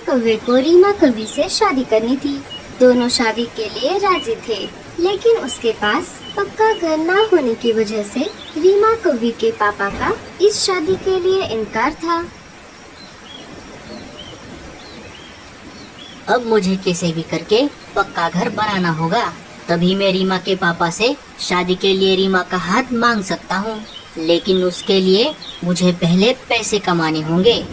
कौवे को रीमा कौवी से शादी करनी थी। दोनों शादी के लिए राजी थे, लेकिन उसके पास पक्का घर ना होने की वजह से रीमा कौवी के पापा का इस शादी के लिए इनकार था। अब मुझे कैसे भी करके पक्का घर बनाना होगा, तभी मैं रीमा के पापा से शादी के लिए रीमा का हाथ मांग सकता हूँ। लेकिन उसके लिए मुझे पहले पैसे कमाने होंगे।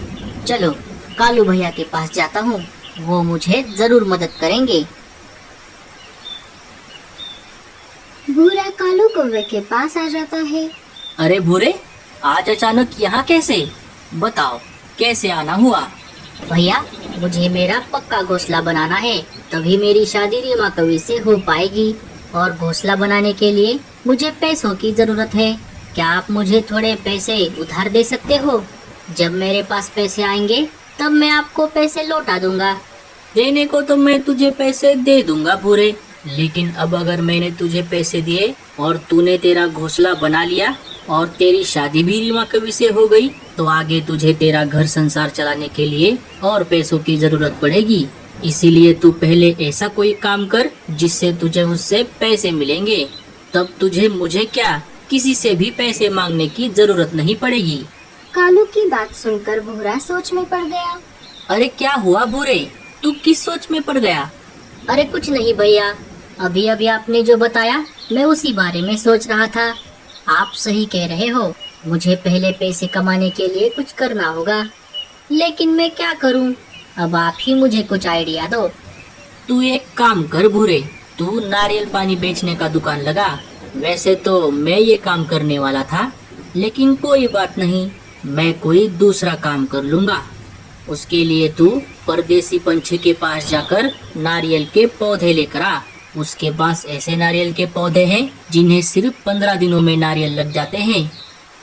चलो कालू भैया के पास जाता हूँ, वो मुझे जरूर मदद करेंगे। भूरा कालू कौवे के पास आ जाता है। अरे भूरे, आज अचानक यहाँ कैसे? बताओ कैसे आना हुआ? भैया मुझे मेरा पक्का घोंसला बनाना है, तभी मेरी शादी रीमा कौवी से हो पाएगी। और घोंसला बनाने के लिए मुझे पैसों की जरूरत है। क्या आप मुझे थोड़े पैसे उधार दे सकते हो? जब मेरे पास पैसे आएंगे तब मैं आपको पैसे लौटा दूंगा। देने को तो मैं तुझे पैसे दे दूंगा भूरे, लेकिन अब अगर मैंने तुझे पैसे दिए और तूने तेरा घोंसला बना लिया और तेरी शादी भी रीमा कौवी से हो गई, तो आगे तुझे तेरा घर संसार चलाने के लिए और पैसों की जरूरत पड़ेगी। इसीलिए तू पहले ऐसा कोई काम कर जिससे तुझे उससे पैसे मिलेंगे, तब तुझे मुझे क्या किसी से भी पैसे मांगने की जरूरत नहीं पड़ेगी। कालू की बात सुनकर भूरा सोच में पड़ गया। अरे क्या हुआ भूरे, तू किस सोच में पड़ गया? अरे कुछ नहीं भैया, अभी अभी आपने जो बताया मैं उसी बारे में सोच रहा था। आप सही कह रहे हो, मुझे पहले पैसे कमाने के लिए कुछ करना होगा, लेकिन मैं क्या करूं? अब आप ही मुझे कुछ आइडिया दो। तू एक काम कर भूरे, तू नारियल पानी बेचने का दुकान लगा। वैसे तो मैं ये काम करने वाला था, लेकिन कोई बात नहीं, मैं कोई दूसरा काम कर लूंगा। उसके लिए तू परदेसी पंछी के पास जाकर नारियल के पौधे लेकर आ। उसके पास ऐसे नारियल के पौधे हैं जिन्हें सिर्फ 15 दिनों में नारियल लग जाते हैं।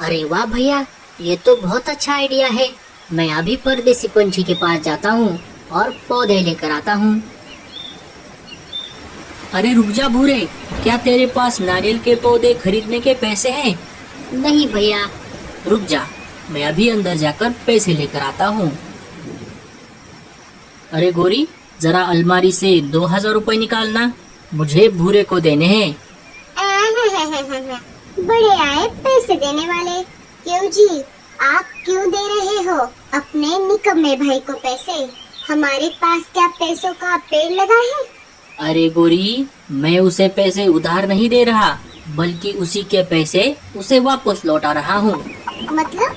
अरे वाह भैया, ये तो बहुत अच्छा आइडिया है। मैं अभी परदेसी पंछी के पास जाता हूँ और पौधे लेकर आता हूँ। अरे रुक जा भूरे, क्या तेरे पास नारियल के पौधे खरीदने के पैसे हैं? नहीं भैया। रुक जा, मैं अभी अंदर जाकर पैसे लेकर आता हूँ। अरे गोरी, जरा अलमारी से 2000 रुपए निकालना, मुझे भूरे को देने हैं। बड़े आए पैसे देने वाले। क्यों जी, आप क्यों दे रहे हो अपने निकम्मे भाई को पैसे? हमारे पास क्या पैसों का पेड़ लगा है? अरे गोरी, मैं उसे पैसे उधार नहीं दे रहा, बल्कि उसी के पैसे उसे वापस लौटा रहा हूँ। मतलब?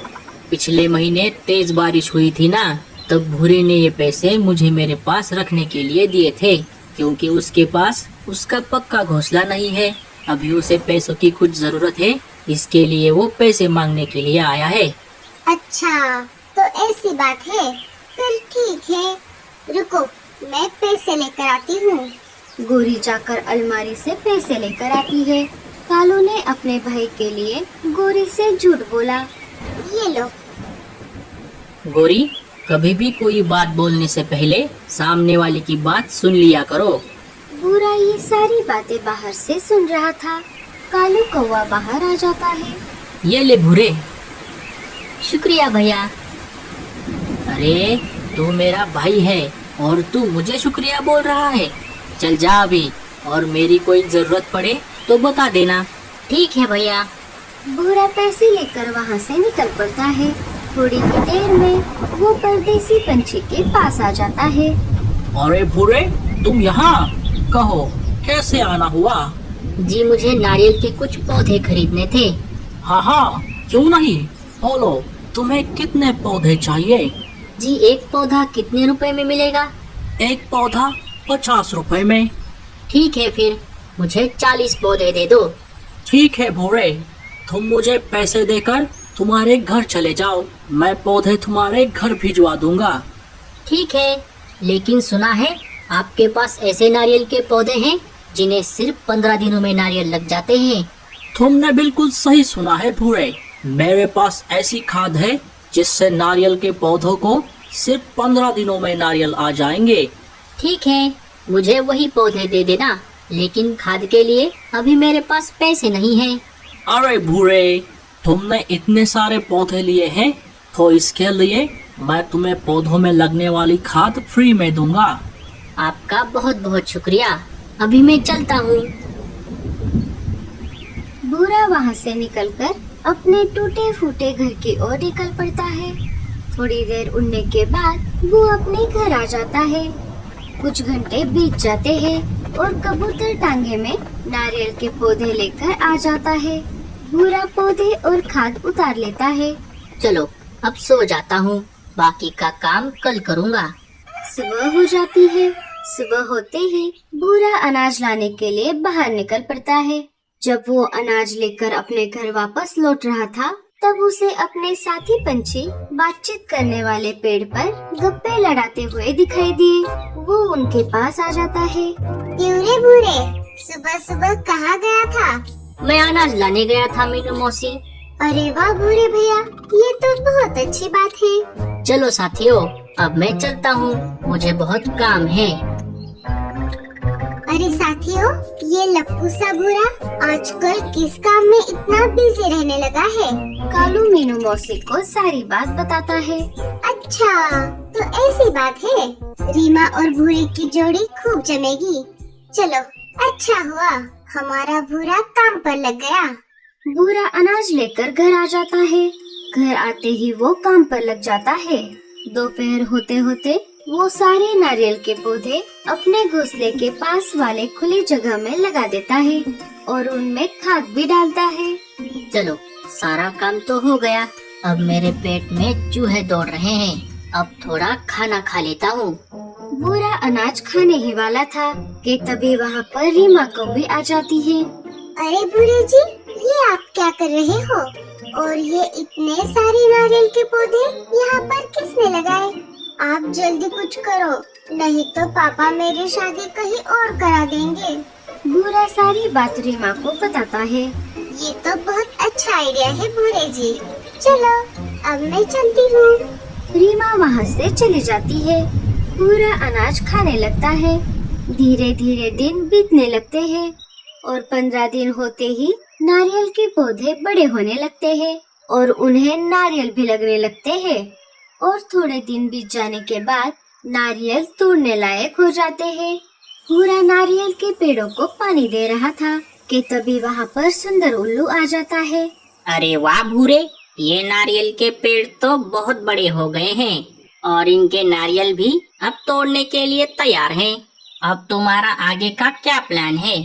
पिछले महीने तेज बारिश हुई थी ना, तब भूरे ने ये पैसे मुझे मेरे पास रखने के लिए दिए थे, क्योंकि उसके पास उसका पक्का घोंसला नहीं है। अभी उसे पैसों की कुछ जरूरत है, इसके लिए वो पैसे मांगने के लिए आया है। अच्छा, तो ऐसी बात है, फिर ठीक है, रुको मैं पैसे लेकर आती हूँ। गोरी जाकर अलमारी से पैसे लेकर आती है। कालू ने अपने भाई के लिए गोरी से झूठ बोला। ये लो। गोरी, कभी भी कोई बात बोलने से पहले सामने वाले की बात सुन लिया करो। भूरा ये सारी बातें बाहर से सुन रहा था। कालू कौवा बाहर आ जाता है। ये ले भूरे। शुक्रिया भैया। अरे तू मेरा भाई है और तू मुझे शुक्रिया बोल रहा है। चल जा अभी, और मेरी कोई जरूरत पड़े तो बता देना। ठीक है भैया। भूरा पैसे लेकर वहाँ से निकल पड़ता है। थोड़ी ही देर में वो परदेसी पंछी के पास आ जाता है। अरे भूरे, तुम यहाँ? कहो कैसे आना हुआ? जी मुझे नारियल के कुछ पौधे खरीदने थे। हाँ हाँ, क्यों नहीं, बोलो तुम्हें कितने पौधे चाहिए? जी एक पौधा कितने रुपए में मिलेगा? एक पौधा 50 रुपए में। ठीक है, फिर मुझे 40 पौधे दे दो। ठीक है भूरे, तुम मुझे पैसे देकर तुम्हारे घर चले जाओ, मैं पौधे तुम्हारे घर भिजवा दूंगा। ठीक है, लेकिन सुना है आपके पास ऐसे नारियल के पौधे हैं जिन्हें सिर्फ 15 दिनों में नारियल लग जाते हैं। तुमने बिल्कुल सही सुना है भूरे, मेरे पास ऐसी खाद है जिससे नारियल के पौधों को सिर्फ 15 दिनों में नारियल आ जाएंगे। ठीक है, मुझे वही पौधे दे देना, लेकिन खाद के लिए अभी मेरे पास पैसे नहीं हैं। अरे भूरे, तुमने इतने सारे पौधे लिए हैं तो इसके लिए मैं तुम्हें पौधों में लगने वाली खाद फ्री में दूंगा। आपका बहुत बहुत शुक्रिया। अभी मैं चलता हूँ। भूरा वहाँ से निकलकर अपने टूटे फूटे घर की ओर निकल पड़ता है। थोड़ी देर उड़ने के बाद वो अपने घर आ जाता है। कुछ घंटे बीत जाते हैं और कबूतर टांगे में नारियल के पौधे लेकर आ जाता है। भूरा पौधे और खाद उतार लेता है। चलो अब सो जाता हूँ, बाकी का काम कल करूँगा। सुबह हो जाती है। सुबह होते ही भूरा अनाज लाने के लिए बाहर निकल पड़ता है। जब वो अनाज लेकर अपने घर वापस लौट रहा था, तब उसे अपने साथी पंछी बातचीत करने वाले पेड़ पर गप्पे लड़ाते हुए दिखाई दिए। वो उनके पास आ जाता है। क्यों रे भूरे, सुबह सुबह कहाँ गया था? मैं अनाज लाने गया था मीनू मौसी। अरे वाह भूरे भैया, ये तो बहुत अच्छी बात है। चलो साथियों, अब मैं चलता हूँ, मुझे बहुत काम है। अरे साथियों, ये लप्पू सा भूरा आजकल किस काम में इतना बिजी रहने लगा है? कालू मीनू मौसी को सारी बात बताता है। अच्छा, तो ऐसी बात है। रीमा और भूरे की जोड़ी खूब जमेगी। चलो, अच्छा हुआ हमारा भूरा काम पर लग गया। भूरा अनाज लेकर घर आ जाता है। घर आते ही वो काम पर लग जाता है। दोपहर होते होते वो सारे नारियल के पौधे अपने घोंसले के पास वाले खुली जगह में लगा देता है और उनमें खाद भी डालता है। चलो सारा काम तो हो गया। अब मेरे पेट में चूहे दौड़ रहे हैं। अब थोड़ा खाना खा लेता हूँ। भूरा अनाज खाने ही वाला था कि तभी वहाँ पर रीमा कौवी आ जाती है। अरे भूरे जी, ये आप क्या कर रहे हो? और ये इतने सारे नारियल के पौधे यहाँ पर किसने लगाए? आप जल्दी कुछ करो, नहीं तो पापा मेरी शादी कहीं और करा देंगे। भूरा सारी बात रीमा को बताता है। ये तो बहुत अच्छा आइडिया है भूरे जी। चलो अब मैं चलती हूँ। रीमा वहाँ से चली जाती है। भूरा अनाज खाने लगता है। धीरे धीरे दिन बीतने लगते हैं और 15 दिन होते ही नारियल के पौधे बड़े होने लगते हैं और उन्हें नारियल भी लगने लगते हैं। और थोड़े दिन बीत जाने के बाद नारियल तोड़ने लायक हो जाते हैं। भूरा नारियल के पेड़ों को पानी दे रहा था कि तभी वहाँ पर सुंदर उल्लू आ जाता है। अरे वाह भूरे, ये नारियल के पेड़ तो बहुत बड़े हो गए हैं और इनके नारियल भी अब तोड़ने के लिए तैयार हैं। अब तुम्हारा आगे का क्या प्लान है?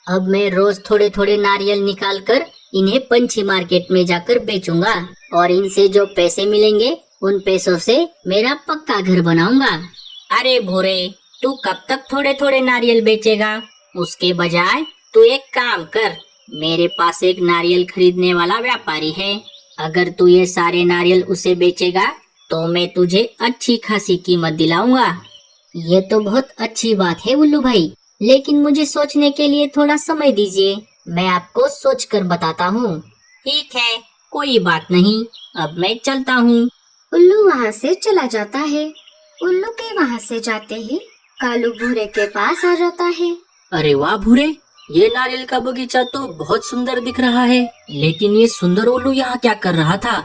अब मैं रोज थोड़े थोड़े नारियल निकाल कर इन्हें पंछी मार्केट में जाकर बेचूंगा और इनसे जो पैसे मिलेंगे उन पैसों से मेरा पक्का घर बनाऊंगा। अरे भूरे, तू कब तक थोड़े थोड़े नारियल बेचेगा? उसके बजाय तू एक काम कर, मेरे पास एक नारियल खरीदने वाला व्यापारी है। अगर तू ये सारे नारियल उसे बेचेगा तो मैं तुझे अच्छी खासी कीमत दिलाऊंगा। ये तो बहुत अच्छी बात है उल्लू भाई, लेकिन मुझे सोचने के लिए थोड़ा समय दीजिए। मैं आपको सोचकर बताता हूँ। ठीक है, कोई बात नहीं, अब मैं चलता हूँ। उल्लू वहाँ से चला जाता है। उल्लू के वहाँ से जाते ही कालू भूरे के पास आ जाता है। अरे वाह भूरे, ये नारियल का बगीचा तो बहुत सुंदर दिख रहा है, लेकिन ये सुंदर उल्लू यहाँ क्या कर रहा था?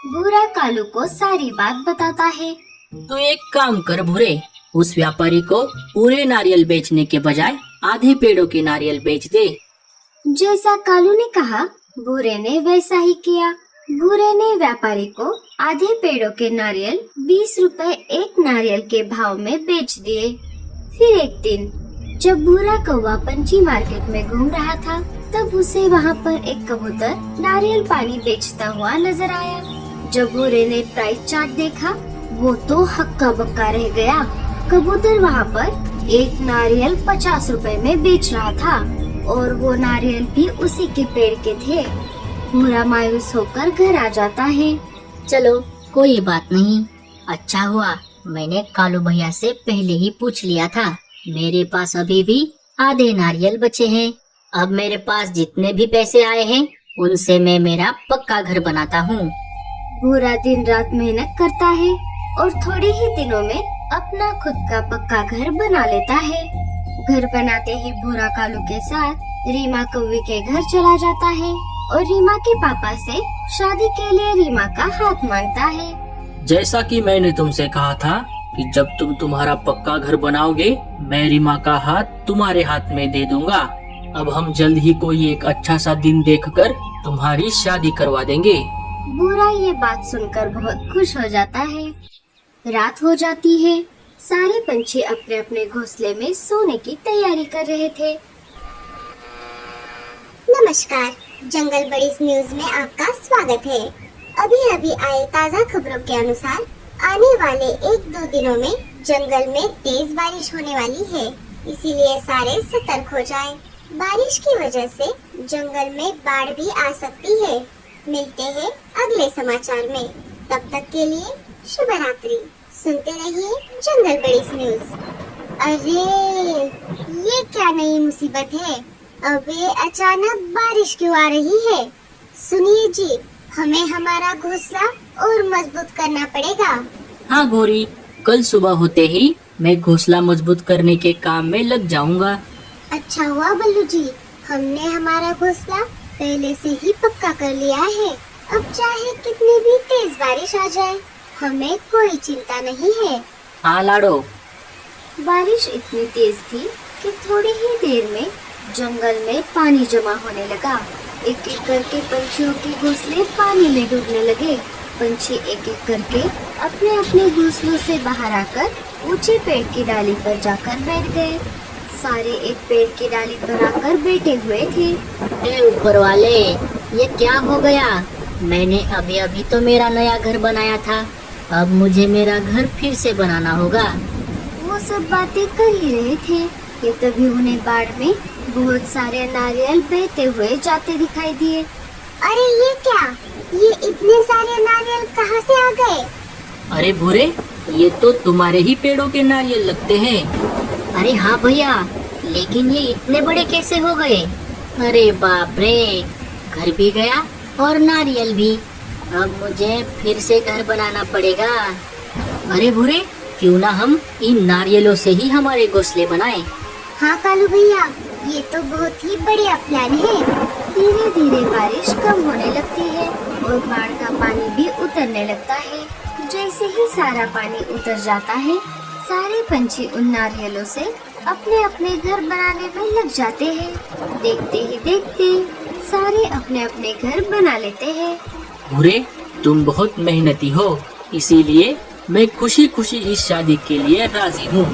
भूरा कालू को सारी बात बताता है। तो एक काम कर भूरे, उस व्यापारी को पूरे नारियल बेचने के बजाय आधे पेड़ों के नारियल बेच दे। जैसा कालू ने कहा, भूरे ने वैसा ही किया। भूरे ने व्यापारी को आधे पेड़ों के नारियल 20 रुपए एक नारियल के भाव में बेच दिए। फिर एक दिन जब भूरा कौवा पंछी मार्केट में घूम रहा था, तब उसे वहाँ पर एक कबूतर नारियल पानी बेचता हुआ नजर आया। जब भूरे ने प्राइस चार्ट देखा, वो तो हक्का बक्का रह गया। कबूतर वहाँ पर एक नारियल 50 रुपए में बेच रहा था और वो नारियल भी उसी के पेड़ के थे। भूरा मायूस होकर घर आ जाता है। चलो कोई बात नहीं, अच्छा हुआ मैंने कालू भैया से पहले ही पूछ लिया था। मेरे पास अभी भी आधे नारियल बचे हैं। अब मेरे पास जितने भी पैसे आए हैं उनसे मैं मेरा पक्का घर बनाता हूँ। भूरा दिन रात मेहनत करता है और थोड़े ही दिनों में अपना खुद का पक्का घर बना लेता है। घर बनाते ही भूरा कालू के साथ रीमा कौवी के घर चला जाता है और रीमा के पापा से शादी के लिए रीमा का हाथ मांगता है। जैसा कि मैंने तुमसे कहा था कि जब तुम तुम्हारा पक्का घर बनाओगे, मैं रीमा का हाथ तुम्हारे हाथ में दे दूंगा। अब हम जल्द ही कोई एक अच्छा सा दिन देखकर तुम्हारी शादी करवा देंगे। बुरा ये बात सुनकर बहुत खुश हो जाता है। रात हो जाती है। सारे पंछी अपने अपने घोंसले में सोने की तैयारी कर रहे थे। नमस्कार, जंगल बडीज न्यूज में आपका स्वागत है। अभी अभी आए ताज़ा खबरों के अनुसार आने वाले 1-2 दिनों में जंगल में तेज बारिश होने वाली है, इसीलिए सारे सतर्क हो जाएं। बारिश की वजह से जंगल में बाढ़ भी आ सकती है। मिलते हैं अगले समाचार में। तब तक के लिए शुभ रात्रि। सुनते रहिए जंगल बडीज न्यूज। अरे ये क्या नई मुसीबत है? अबे अचानक बारिश क्यों आ रही है? सुनिए जी, हमें हमारा घोंसला और मजबूत करना पड़ेगा। हाँ गौरी, कल सुबह होते ही मैं घोंसला मजबूत करने के काम में लग जाऊंगा। अच्छा हुआ बल्लू जी, हमने हमारा घोंसला पहले से ही पक्का कर लिया है। अब चाहे कितनी भी तेज बारिश आ जाए, हमें कोई चिंता नहीं है। हाँ लाडो। बारिश इतनी तेज थी कि थोड़ी ही देर में जंगल में पानी जमा होने लगा। एक एक करके पंछियों के घोंसले पानी में डूबने लगे। पंछी एक एक करके अपने अपने घोंसलों से बाहर आकर ऊंचे पेड़ की डाली पर जाकर बैठ गए। सारे एक पेड़ की डाली पर आकर बैठे हुए थे। ऊपर वाले, ये क्या हो गया? मैंने अभी अभी तो मेरा नया घर बनाया था, अब मुझे मेरा घर फिर से बनाना होगा। वो सब बातें कर ही रहे थे कि तभी उन्हें बाढ़ में बहुत सारे नारियल बहते हुए जाते दिखाई दिए। अरे ये क्या? ये इतने सारे नारियल कहाँ से आ गए? अरे भूरे, ये तो तुम्हारे ही पेड़ों के नारियल लगते हैं। अरे हाँ भैया, लेकिन ये इतने बड़े कैसे हो गए? अरे बाप रे, घर भी गया और नारियल भी। अब मुझे फिर से घर बनाना पड़ेगा। अरे भूरे, क्यों ना हम इन नारियलों से ही हमारे घोंसले बनाएं? हाँ कालू भैया, ये तो बहुत ही बढ़िया प्लान है। धीरे धीरे बारिश कम होने लगती है और बाढ़ का पानी भी उतरने लगता है। जैसे ही सारा पानी उतर जाता है, सारे पंछी उन नारियलों से अपने अपने घर बनाने में लग जाते हैं। देखते ही देखते सारे अपने अपने घर बना लेते हैं। भूरे, तुम बहुत मेहनती हो, इसीलिए मैं खुशी खुशी इस शादी के लिए राजी हूँ।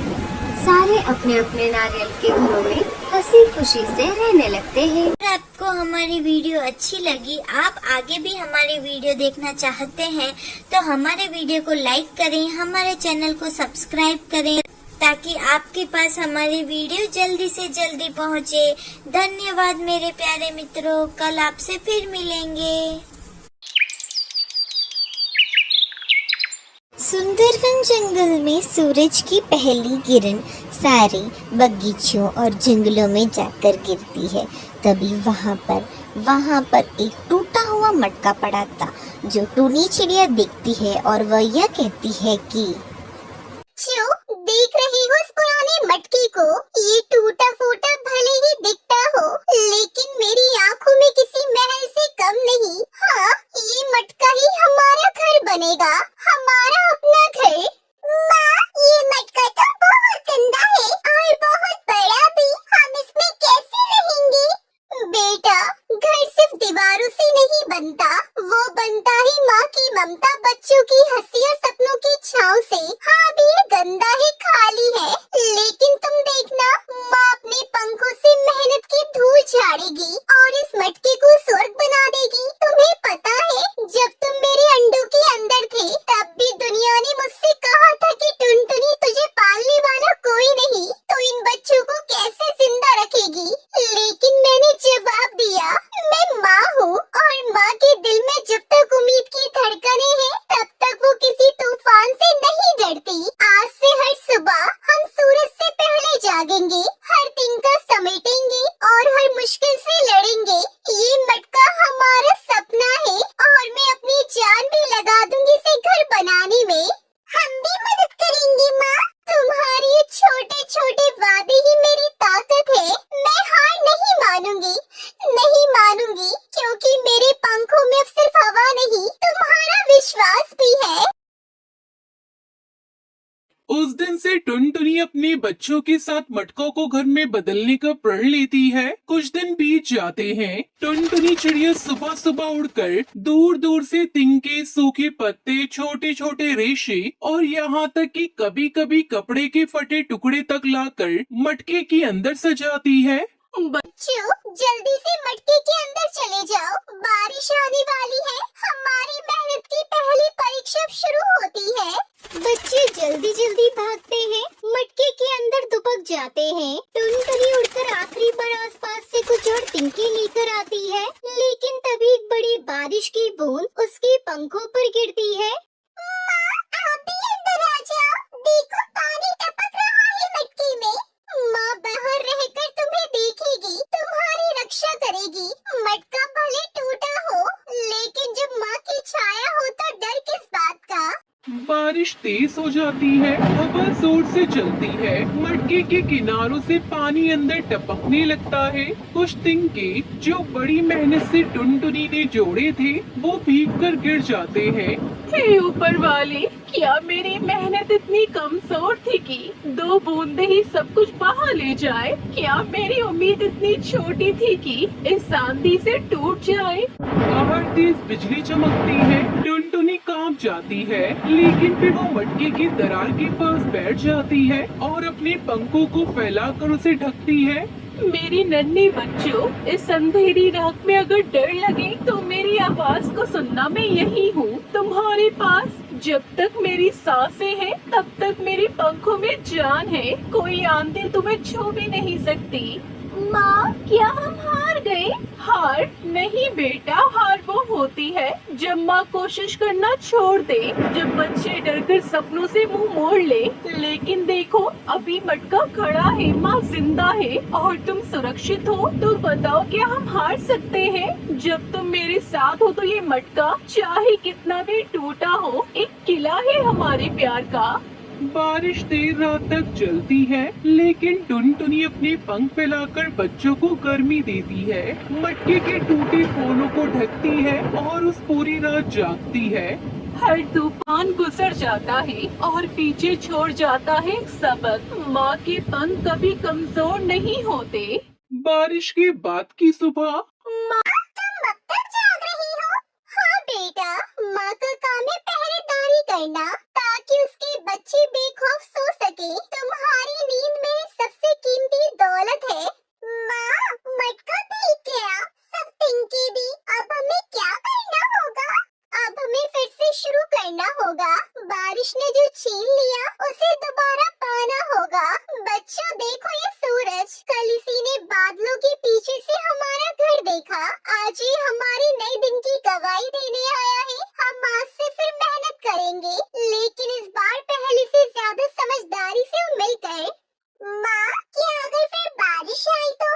सारे अपने अपने नारियल के घरों में हंसी खुशी से रहने लगते हैं। अगर आपको हमारी वीडियो अच्छी लगी, आप आगे भी हमारी वीडियो देखना चाहते हैं, तो हमारे वीडियो को लाइक करें, हमारे चैनल को सब्सक्राइब करें, ताकि आपके पास हमारी वीडियो जल्दी से जल्दी पहुंचे। धन्यवाद मेरे प्यारे मित्रों, कल आपसे फिर मिलेंगे। सुंदरवन जंगल में सूरज की पहली किरण सारे बगीचों और जंगलों में जाकर गिरती है। तभी वहाँ पर एक टूटा हुआ मटका पड़ा था, जो टूनी चिड़िया देखती है और वह यह कहती है कि क्यों देख रही हो इस पुराने मटके को? ये टूटा फूटा भले ही दिखता हो, लेकिन मेरी आंखों में किसी महल से कम नहीं। हाँ, ये मटका ही हमारा घर बनेगा, हमारा अपना घर। माँ, ये मटका तो बहुत गंदा है और बहुत बड़ा भी। हम इसमें कैसे रहेंगे? बेटा, घर सिर्फ दीवारों से नहीं बनता, वो बनता ही माँ की ममता, बच्चों की हंसी और सपनों की छाँव से। हाँ, भी ये गंदा ही खाली है, लेकिन तुम देखना, माँ अपने पंखों से मेहनत की धूल झाड़ेगी और इस मटके को स्वर्ग बना देगी। तुम्हें पता है, जब तुम मेरे अंडों के अंदर थे, तब भी दुनिया ने मुझसे कहा था कि टुनटुनी, तुझे पालने वाला कोई नहीं, तो इन बच्चों को कैसे जिंदा रखेगी? लेकिन मैंने जवाब दिया, मैं माँ हूँ और माँ के दिल में जब तक उम्मीद की धड़कनें हैं, तब तक वो किसी तूफान से नहीं डरती। आज से हर सुबह हम उस दिन से टुनटुनी अपने बच्चों के साथ मटकों को घर में बदलने का प्रण लेती है। कुछ दिन बीत जाते हैं। टुनटुनी चिड़िया सुबह सुबह उड़कर दूर दूर से तिनके, सूखे पत्ते, छोटे छोटे रेशे और यहाँ तक कि कभी कभी कपड़े के फटे टुकड़े तक लाकर मटके के अंदर सजाती है। बच्चों, जल्दी से मटके के अंदर चले जाओ, बारिश आने वाली है। हमारी मेहनत की पहली परीक्षा शुरू होती है। बच्चे जल्दी जल्दी भागते हैं, मटके के अंदर दुबक जाते हैं। टुनटुनी उड़कर आखिरी बार आसपास से कुछ और तिनके लेकर आती है, लेकिन तभी एक बड़ी बारिश की बूंद उसके पंखों पर गिरती है। माँ, आप भी अंदर आ जाओ, देखो पानी टपक रहा है मटके में। माँ बाहर रहकर तुम्हें देखेगी, तुम्हारी रक्षा करेगी। मटका भले टूटा हो, लेकिन जब माँ की छाया हो तो डर किस बात का। बारिश तेज हो जाती है, हवा जोर से चलती है, मटके के किनारों से पानी अंदर टपकने लगता है। कुछ तिनके जो बड़ी मेहनत से टुनटुनी ने जोड़े थे, वो भीगकर गिर जाते हैं। हे ऊपर वाले, क्या मेरी मेहनत इतनी कमजोर थी कि 2 बूंदे ही सब कुछ बहा ले जाए? क्या मेरी उम्मीद इतनी छोटी थी कि इस आंधी से टूट जाए? बाहर तेज बिजली चमकती है, टुनटुनी कांप जाती है, लेकिन फिर वो मटके की दरार के पास बैठ जाती है और अपने पंखों को फैलाकर उसे ढकती है। मेरी नन्ही बच्चों, इस अंधेरी रात में अगर डर लगे तो मेरी आवाज को सुनना मैं यही हूँ, तुम्हारे पास। जब तक मेरी सांसें हैं, तब तक मेरे पंखों में जान है। कोई आंधी तुम्हें छू भी नहीं सकती। माँ, क्या हम हार गए? हार नहीं बेटा, हार वो होती है जब माँ कोशिश करना छोड़ दे, जब बच्चे डरकर सपनों से मुंह मोड़ ले। लेकिन देखो, अभी मटका खड़ा है, माँ जिंदा है और तुम सुरक्षित हो। तो बताओ, क्या हम हार सकते हैं? जब तुम मेरे साथ हो तो ये मटका चाहे कितना भी टूटा हो, एक किला है हमारे प्यार का। बारिश देर रात तक चलती है, लेकिन टुनटुनी अपने पंख फैलाकर बच्चों को गर्मी देती है, मटके के टूटे कोनों को ढकती है और उस पूरी रात जागती है। हर तूफान गुजर जाता है और पीछे छोड़ जाता है एक सबक। माँ के पंख कभी कमजोर नहीं होते। बारिश के बाद की सुबह माँ, तुम अब तक जाग रही हो? हाँ बेटा, माँ का काम है पहरेदारी करना, ताकि उसके बच्चे बेखौफ सो सके। तुम्हारी नींद मेरी सबसे कीमती दौलत है। माँ, मटका भीग गया, सब तिनके भी। अब हमें क्या करना होगा? अब हमें फिर से शुरू करना होगा। बारिश ने जो छीन लिया, उसे दोबारा पाना होगा। बच्चों देखो ये सूरज, कल इसी ने बादलों के पीछे से हमारा घर देखा। आज ये हमारे नए दिन की गवाही देने आया है। हम आज से फिर मेहनत करेंगे, लेकिन इस बार पहले से ज्यादा समझदारी से मिलकर। माँ, क्या अगर फिर बारिश आई तो?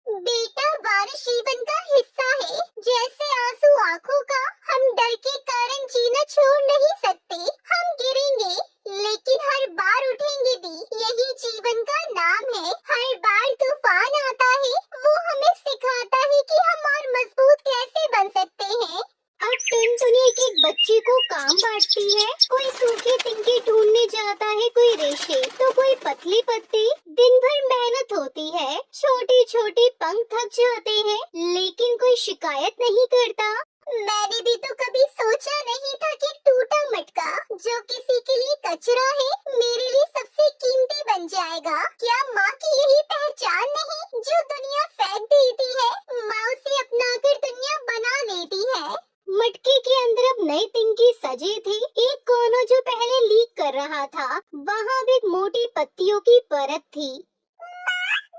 बेटा, बारिश जीवन का हिस्सा है, जैसे आंसू आँखों का। हम डर के कारण जीना छोड़ नहीं सकते। हम गिरेंगे, लेकिन हर बार उठेंगे भी। यही जीवन का नाम है। हर बार तूफान आता है, वो हमें सिखाता है कि हम और मजबूत कैसे बन सकते हैं। अब टुनटुनी एक बच्चे को काम बांटती है। कोई सूखे तिनके ढूंढने जाता है, कोई रेशे तो कोई पतले पत्ते। दिन भर मेहनत होती है, छोटे छोटे पंख थक जाते हैं, लेकिन कोई शिकायत नहीं करता। मैंने भी तो कभी सोचा नहीं था कि टूटा मटका, जो किसी के लिए कचरा है, मेरे लिए सबसे कीमती बन जाएगा। क्या माँ की यही पहचान नहीं, जो दुनिया फेंक देती है, माँ उसे अपनाकर दुनिया बना लेती है। मटके के अंदर अब नए तिनके सजे थे। एक कोना जो पहले लीक कर रहा था, वहाँ भी मोटी पत्तियों की परत थी।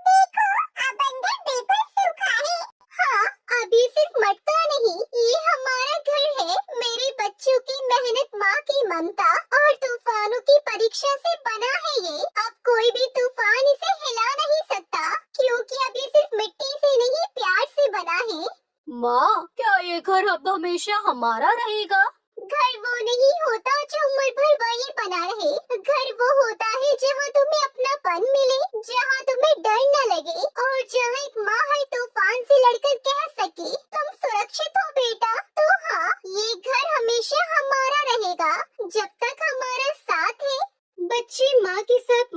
देखो, अब अंदर बिल्कुल सूखा है। हाँ, अभी सिर्फ मटका नहीं, ये हमारा घर है। मेरे बच्चों की मेहनत, माँ की ममता और तूफानों की परीक्षा से बना है ये। अब कोई भी तूफान इसे हिला नहीं सकता, क्योंकि अब ये सिर्फ मिट्टी से नहीं, प्यार से बना है। माँ, क्या ये घर अब हमेशा हमारा रहेगा? घर वो नहीं होता जो उम्र भर वही बना रहे। घर वो होता है जहाँ तुम्हें अपनापन मिले, जहाँ तुम्हें डर न लगे और जहाँ एक माँ हर तूफान से लड़कर कह सके, तुम सुरक्षित हो बेटा। तो हाँ, ये घर हमेशा हमारा रहेगा, जब तक हमारा साथ है। बच्चे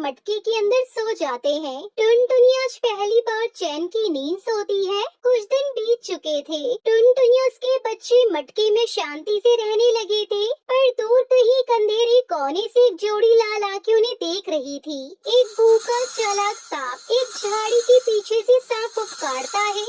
मटके के अंदर सो जाते हैं। टुनटुनी आज पहली बार चैन की नींद सोती है। कुछ दिन बीत चुके थे। टुनटुनी और उसके बच्चे मटके में शांति से रहने लगे थे, पर दूर कहीं एक अंधेरे कोने से एक जोड़ी लाल आंखें उन्हें देख रही थी। एक भूखा चालाक सांप एक झाड़ी के पीछे से सांप फुफकारता है।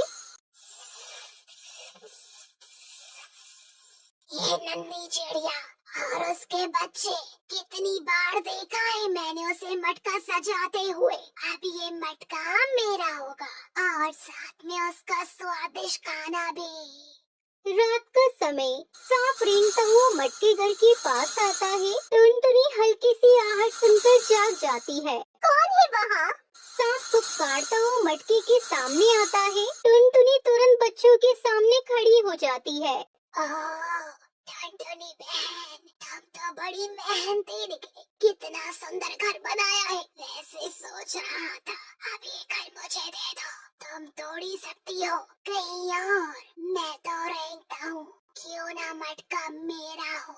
ये नन्ही चिड़िया और उसके बच्चे, कितनी बार देखा है मैंने उसे मटका सजाते हुए। अब ये मटका मेरा होगा और साथ में उसका स्वादिष्ट खाना भी। रात का समय सांप रेंगता हुआ मटके घर के पास आता है। टुनटुनी हल्की सी आहट सुनकर जाग जाती है। कौन है वहाँ? सांप फुफकारता हुआ मटके के सामने आता है। टुनटुनी तुरंत बच्चों के सामने खड़ी हो जाती है। टुनटुनी बहन, तुम तो बड़ी मेहनती निकली। कितना सुंदर घर बनाया है। वैसे सोच रहा था अब ये घर मुझे दे दो, तुम तोड़ ही सकती हो कहीं और। मैं तो रेंगता हूँ, क्यों ना मटका मेरा हो।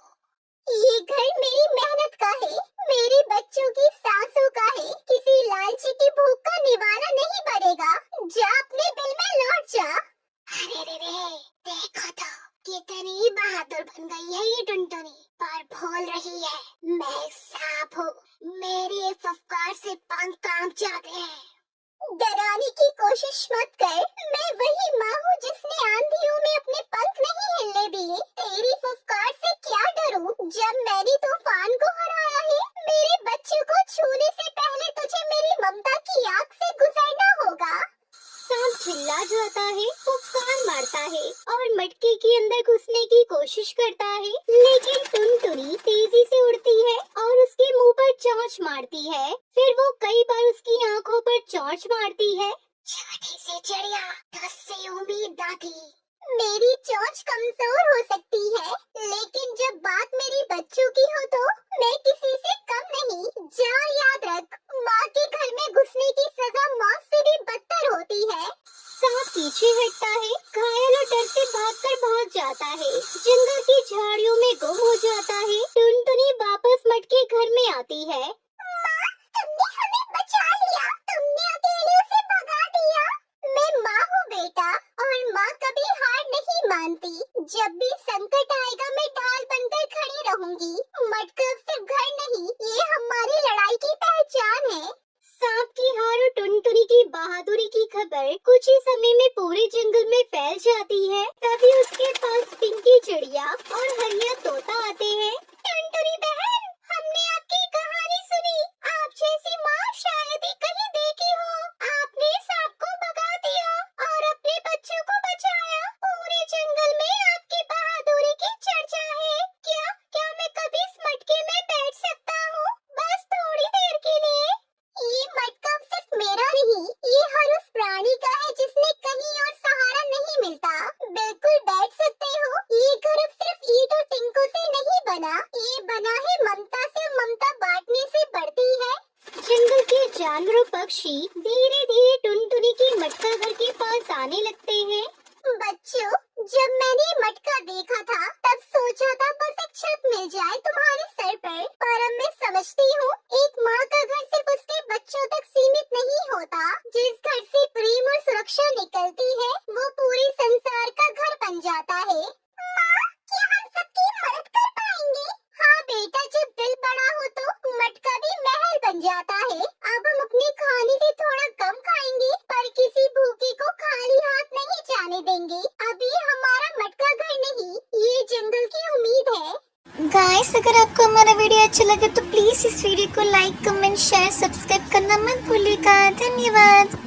ये घर मेरी मेहनत का है, मेरे बच्चों की सांसों का है। किसी लालची की भूख का निवारा नहीं बनेगा। जा अपने बिल में लौट जा। अरे रे रे, देखो तो कितनी बहादुर बन गई है ये टुनटुनी, पर भूल रही है मैं सांप हूँ। मेरे फुफकार से पंख कांप जाते हैं। डराने की कोशिश मत कर। मैं वही माँ हूँ जिसने आंधियों में अपने पंख नहीं हिलने दिए। तेरी फुफकार से क्या डरूं? जब मैंने तूफान को हराया है। मेरे बच्चों को छूने से पहले तुझे मेरी ममता की आग से गुजरना होगा। सांप चिल्ला जाता है, फुफकार मारता है और मटके के अंदर घुसने की कोशिश करता है, लेकिन टुनटुनी तेजी से उड़ती है और उसके मुंह पर चोंच मारती है। फिर वो कई बार उसकी आंखों पर चोंच मारती है। छोटी सी चिड़िया, तुझसे उम्मीद न थी। मेरी चोंच कमजोर हो सकती है, लेकिन जब बात मेरे बच्चों की हो तो मैं किसी से कम नहीं। जा याद रख, माँ के घर में घुसने की सजा मौत से भी बदतर होती है। सांप पीछे हटता है, घायल और डर से भाग जाता है। जंगल की झाड़ियों में गुम हो जाता है। टुनटुनी वापस मटके घर में आती है। माँ, तुमने हमें बचा लिया। तुमने अकेले उसे भगा दिया। मैं माँ हूँ बेटा, और माँ कभी हार नहीं मानती। जब भी संकट आएगा मैं ढाल बनकर खड़ी रहूंगी। मटका सिर्फ घर नहीं, ये हमारी लड़ाई की पहचान है। सांप की हार और टुनटुनी की बहादुरी की खबर कुछ ही समय में पूरे जंगल में फैल जाती है। तभी उसके पास पिंकी चिड़िया और हरिया तोता आते हैं। टुनटुनी बहन, हमने आपकी कहानी सुनी। आप जैसी माँ शायद ही कहीं देखी हो। आपने सांप को भगा दिया और अपने बच्चों को बचाया। पूरे जंगल में आपकी बहादुरी की चर्चा है। क्या मैं कभी इस मटके में बैठ सकता हूँ? बस थोड़ी देर के लिए। ये मटका सिर्फ मेरा नहीं, ये हर उस प्राणी का है जिसने कहीं और सहारा नहीं मिलता। बिल्कुल बैठ सकते हो। ये घर अब सिर्फ ईंट और टिंकों से नहीं बना, ये बना है ममता से। ममता बांटने से बढ़ती है। जंगल के जानवर पक्षी धीरे धीरे टुनटुनी के मटका घर के पास आने लगते हैं। बच्चों, जब मैंने मटका देखा था तब सोचा था बस एक छत मिल जाए तुम्हारे सर पर अब मैं समझती हूँ एक माँ का घर सिर्फ उसके बच्चों तक सीमित नहीं होता। जिस घर से प्रेम और सुरक्षा निकलती है वो पूरे संसार का घर बन जाता है। माँ, क्या हम सबकी मदद कर पाएंगे? हाँ बेटा, जब दिल बड़ा हो तो मटका भी महल बन जाता है। अब हम अपने खाने से थोड़ा कम खाएंगे, पर किसी भूखे को खाली हाथ नहीं जाने देंगे। अब ये हमारा मटका घर नहीं, ये जंगल की उम्मीद है। गाइस, अगर आपको हमारा वीडियो अच्छा लगे तो प्लीज इस वीडियो को लाइक, कमेंट, शेयर, सब्सक्राइब करना मत भूलिएगा। धन्यवाद।